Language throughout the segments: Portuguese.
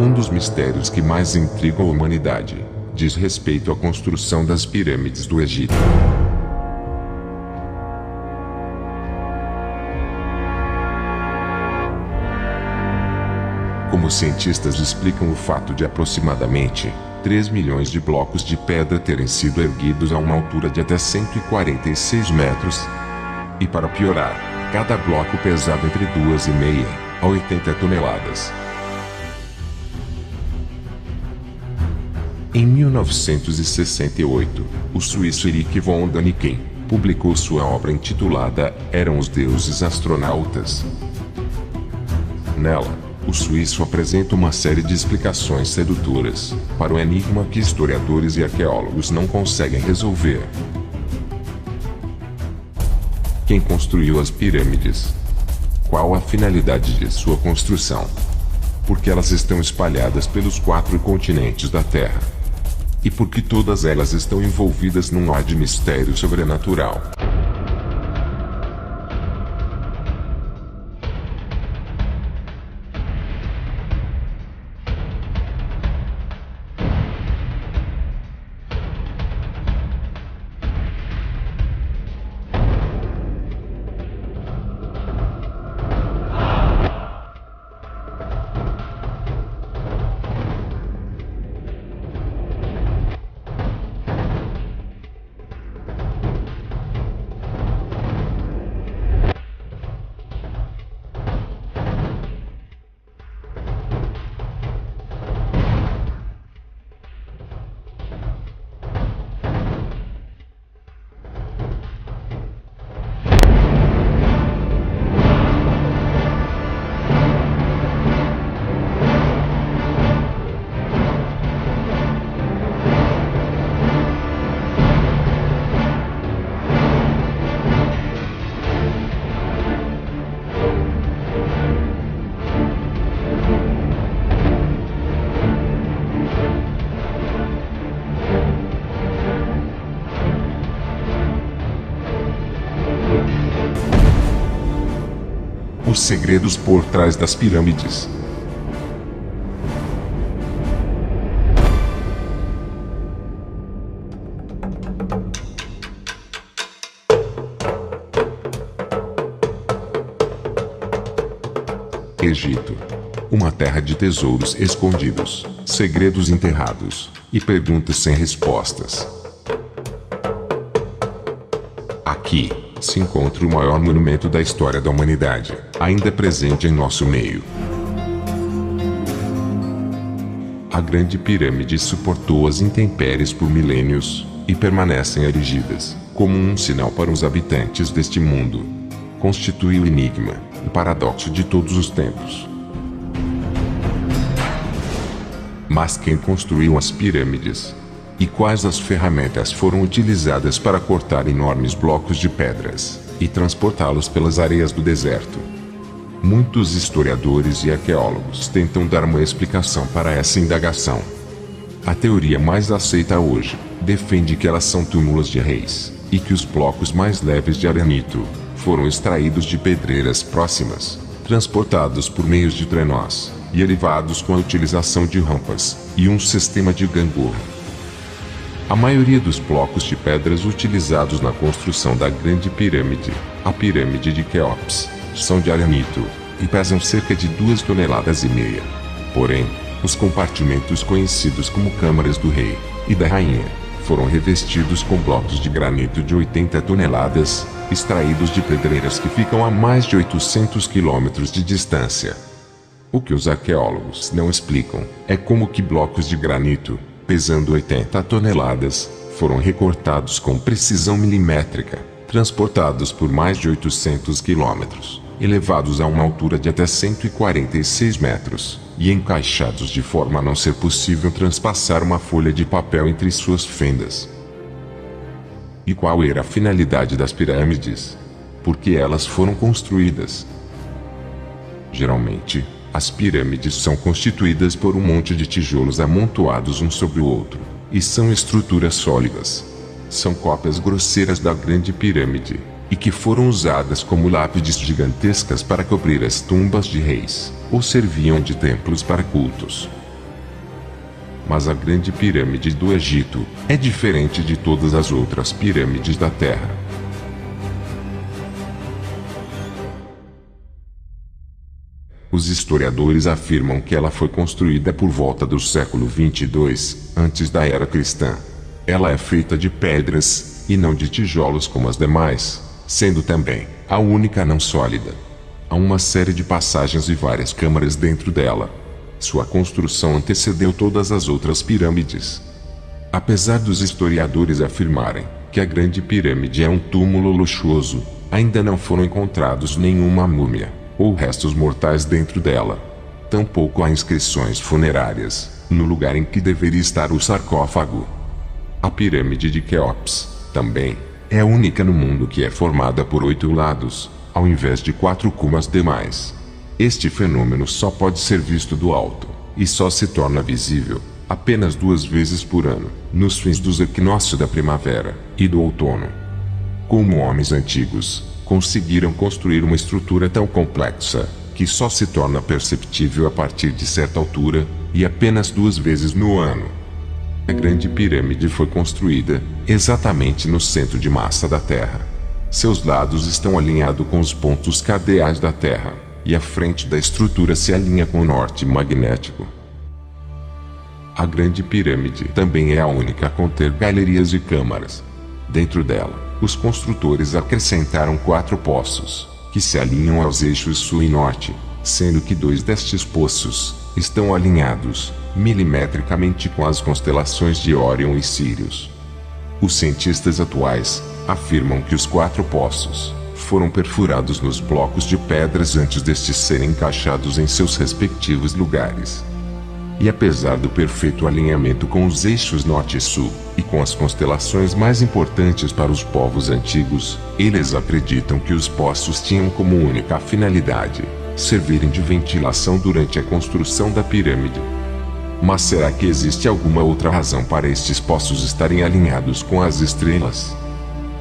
Um dos mistérios que mais intrigam a humanidade diz respeito à construção das pirâmides do Egito. Como os cientistas explicam o fato de aproximadamente 3 milhões de blocos de pedra terem sido erguidos a uma altura de até 146 metros? E para piorar, cada bloco pesava entre 2,5 a 80 toneladas. Em 1968, o suíço Erich von Däniken publicou sua obra intitulada Eram os Deuses Astronautas. Nela, o suíço apresenta uma série de explicações sedutoras para o enigma que historiadores e arqueólogos não conseguem resolver. Quem construiu as pirâmides? Qual a finalidade de sua construção? Por que elas estão espalhadas pelos 4 continentes da Terra? E por que todas elas estão envolvidas num ar de mistério sobrenatural? Os segredos por trás das pirâmides. Egito. Uma terra de tesouros escondidos, segredos enterrados e perguntas sem respostas. Aqui se encontra o maior monumento da história da humanidade, ainda presente em nosso meio. A Grande Pirâmide suportou as intempéries por milênios e permanecem erigidas como um sinal para os habitantes deste mundo. Constitui o enigma, o paradoxo de todos os tempos. Mas quem construiu as pirâmides? E quais as ferramentas foram utilizadas para cortar enormes blocos de pedras e transportá-los pelas areias do deserto? Muitos historiadores e arqueólogos tentam dar uma explicação para essa indagação. A teoria mais aceita hoje defende que elas são túmulos de reis e que os blocos mais leves de arenito foram extraídos de pedreiras próximas, transportados por meios de trenós e elevados com a utilização de rampas e um sistema de gangorra. A maioria dos blocos de pedras utilizados na construção da Grande Pirâmide, a Pirâmide de Quéops, são de arenito e pesam cerca de 2,5 toneladas. Porém, os compartimentos conhecidos como câmaras do rei e da rainha foram revestidos com blocos de granito de 80 toneladas, extraídos de pedreiras que ficam a mais de 800 quilômetros de distância. O que os arqueólogos não explicam é como que blocos de granito, pesando 80 toneladas, foram recortados com precisão milimétrica, transportados por mais de 800 quilômetros, elevados a uma altura de até 146 metros, e encaixados de forma a não ser possível transpassar uma folha de papel entre suas fendas. E qual era a finalidade das pirâmides? Por que elas foram construídas? Geralmente, as pirâmides são constituídas por um monte de tijolos amontoados um sobre o outro, e são estruturas sólidas. São cópias grosseiras da Grande Pirâmide, e que foram usadas como lápides gigantescas para cobrir as tumbas de reis, ou serviam de templos para cultos. Mas a Grande Pirâmide do Egito é diferente de todas as outras pirâmides da Terra. Os historiadores afirmam que ela foi construída por volta do século 22, antes da era cristã. Ela é feita de pedras, e não de tijolos como as demais, sendo também a única não sólida. Há uma série de passagens e várias câmaras dentro dela. Sua construção antecedeu todas as outras pirâmides. Apesar dos historiadores afirmarem que a Grande Pirâmide é um túmulo luxuoso, ainda não foram encontrados nenhuma múmia ou restos mortais dentro dela. Tampouco há inscrições funerárias no lugar em que deveria estar o sarcófago. A pirâmide de Quéops, também, é a única no mundo que é formada por 8 lados, ao invés de 4 como as demais. Este fenômeno só pode ser visto do alto, e só se torna visível apenas 2 vezes por ano, nos fins dos equinócios da primavera e do outono. Como homens antigos conseguiram construir uma estrutura tão complexa, que só se torna perceptível a partir de certa altura, e apenas 2 vezes no ano. A Grande Pirâmide foi construída exatamente no centro de massa da Terra. Seus lados estão alinhados com os pontos cardeais da Terra, e a frente da estrutura se alinha com o norte magnético. A Grande Pirâmide também é a única a conter galerias e câmaras. Dentro dela, os construtores acrescentaram 4 poços, que se alinham aos eixos sul e norte, sendo que 2 destes poços estão alinhados milimetricamente com as constelações de Órion e Sírius. Os cientistas atuais afirmam que os 4 poços foram perfurados nos blocos de pedras antes destes serem encaixados em seus respectivos lugares. E apesar do perfeito alinhamento com os eixos norte e sul, e com as constelações mais importantes para os povos antigos, eles acreditam que os poços tinham como única finalidade servirem de ventilação durante a construção da pirâmide. Mas será que existe alguma outra razão para estes poços estarem alinhados com as estrelas?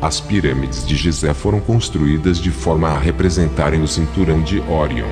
As pirâmides de Gizé foram construídas de forma a representarem o cinturão de Órion.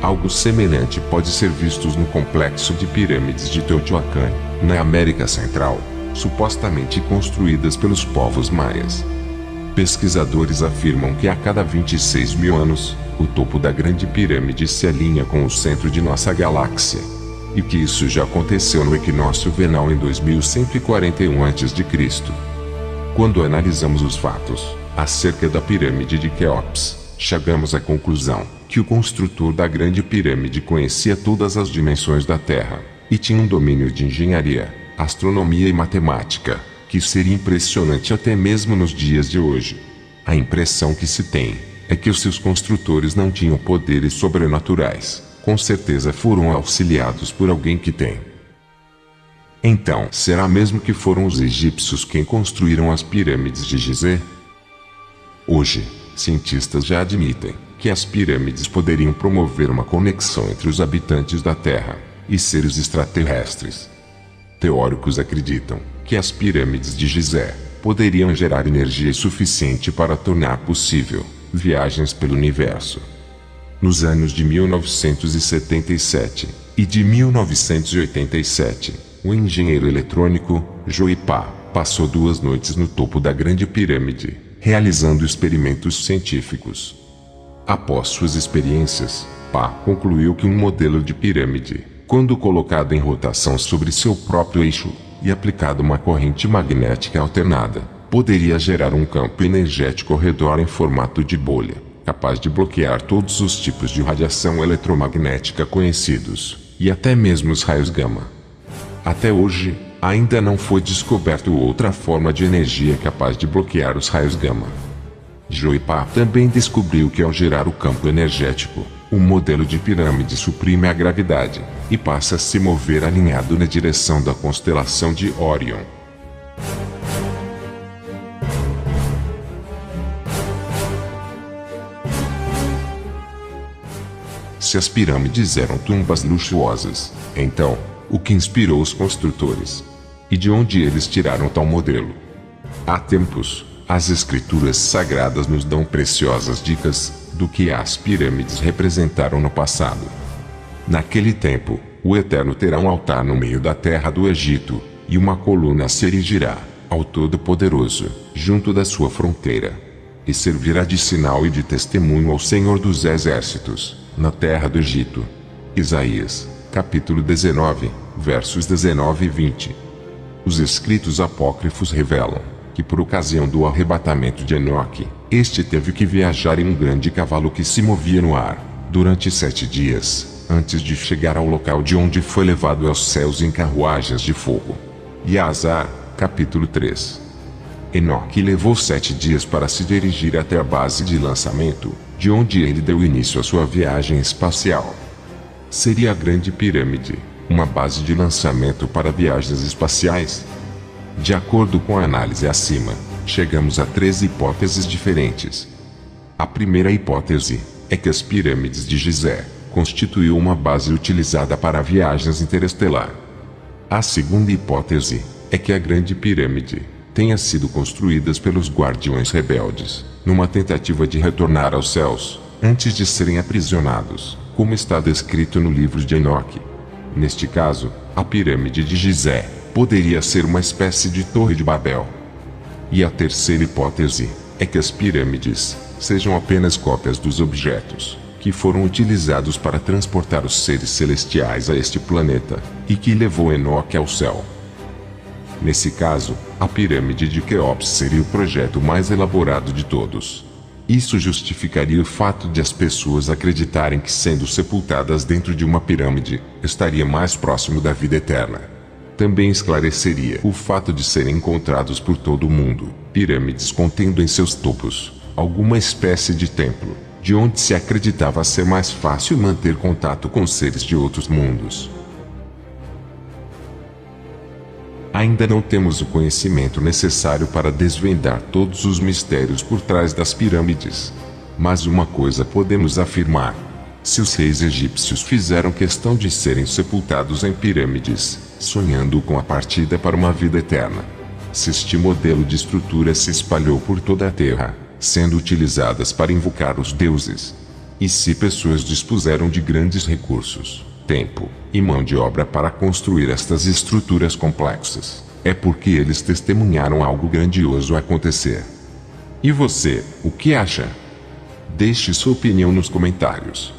Algo semelhante pode ser visto no complexo de pirâmides de Teotihuacan, na América Central, supostamente construídas pelos povos maias. Pesquisadores afirmam que a cada 26 mil anos, o topo da Grande Pirâmide se alinha com o centro de nossa galáxia, e que isso já aconteceu no equinócio vernal em 2141 a.C. Quando analisamos os fatos acerca da pirâmide de Quéops, chegamos à conclusão que o construtor da Grande Pirâmide conhecia todas as dimensões da Terra, e tinha um domínio de engenharia, astronomia e matemática, que seria impressionante até mesmo nos dias de hoje. A impressão que se tem é que os seus construtores não tinham poderes sobrenaturais, com certeza foram auxiliados por alguém que tem. Então, será mesmo que foram os egípcios quem construíram as pirâmides de Gizé? Hoje, cientistas já admitem que as pirâmides poderiam promover uma conexão entre os habitantes da Terra e seres extraterrestres. Teóricos acreditam que as pirâmides de Gizé poderiam gerar energia suficiente para tornar possível viagens pelo universo. Nos anos de 1977 e de 1987, o engenheiro eletrônico Joe Pa passou 2 noites no topo da Grande Pirâmide, realizando experimentos científicos. Após suas experiências, Pa concluiu que um modelo de pirâmide, quando colocado em rotação sobre seu próprio eixo e aplicado uma corrente magnética alternada, poderia gerar um campo energético ao redor em formato de bolha, capaz de bloquear todos os tipos de radiação eletromagnética conhecidos, e até mesmo os raios gama. Até hoje, ainda não foi descoberto outra forma de energia capaz de bloquear os raios gama. Joe Pa também descobriu que ao gerar o campo energético, o modelo de pirâmide suprime a gravidade e passa a se mover alinhado na direção da constelação de Órion. Se as pirâmides eram tumbas luxuosas, então, o que inspirou os construtores? E de onde eles tiraram tal modelo? Há tempos, as escrituras sagradas nos dão preciosas dicas do que as pirâmides representaram no passado. Naquele tempo, O Eterno terá um altar no meio da terra do Egito, e uma coluna se erigirá ao Todo-Poderoso, junto da sua fronteira. E servirá de sinal e de testemunho ao Senhor dos Exércitos, na terra do Egito. Isaías, capítulo 19, versos 19 e 20. Os escritos apócrifos revelam que por ocasião do arrebatamento de Enoque, este teve que viajar em um grande cavalo que se movia no ar, durante 7 dias, antes de chegar ao local de onde foi levado aos céus em carruagens de fogo. Azar, capítulo 3. Enoque levou 7 dias para se dirigir até a base de lançamento, de onde ele deu início à sua viagem espacial. Seria a Grande Pirâmide uma base de lançamento para viagens espaciais? De acordo com a análise acima, chegamos a 3 hipóteses diferentes. A primeira hipótese é que as pirâmides de Gizé constituíam uma base utilizada para viagens interestelar. A segunda hipótese é que a Grande Pirâmide tenha sido construídas pelos guardiões rebeldes, numa tentativa de retornar aos céus, antes de serem aprisionados, como está descrito no livro de Enoque. Neste caso, a pirâmide de Gizé poderia ser uma espécie de Torre de Babel. E a terceira hipótese é que as pirâmides sejam apenas cópias dos objetos que foram utilizados para transportar os seres celestiais a este planeta, e que levou Enoque ao céu. Nesse caso, a pirâmide de Quéops seria o projeto mais elaborado de todos. Isso justificaria o fato de as pessoas acreditarem que, sendo sepultadas dentro de uma pirâmide, estaria mais próximo da vida eterna. Também esclareceria o fato de serem encontrados por todo o mundo pirâmides contendo em seus topos alguma espécie de templo, de onde se acreditava ser mais fácil manter contato com seres de outros mundos. Ainda não temos o conhecimento necessário para desvendar todos os mistérios por trás das pirâmides. Mas uma coisa podemos afirmar: se os reis egípcios fizeram questão de serem sepultados em pirâmides, sonhando com a partida para uma vida eterna, se este modelo de estrutura se espalhou por toda a terra, sendo utilizadas para invocar os deuses, e se pessoas dispuseram de grandes recursos, tempo e mão de obra para construir estas estruturas complexas, é porque eles testemunharam algo grandioso acontecer. E você, o que acha? Deixe sua opinião nos comentários.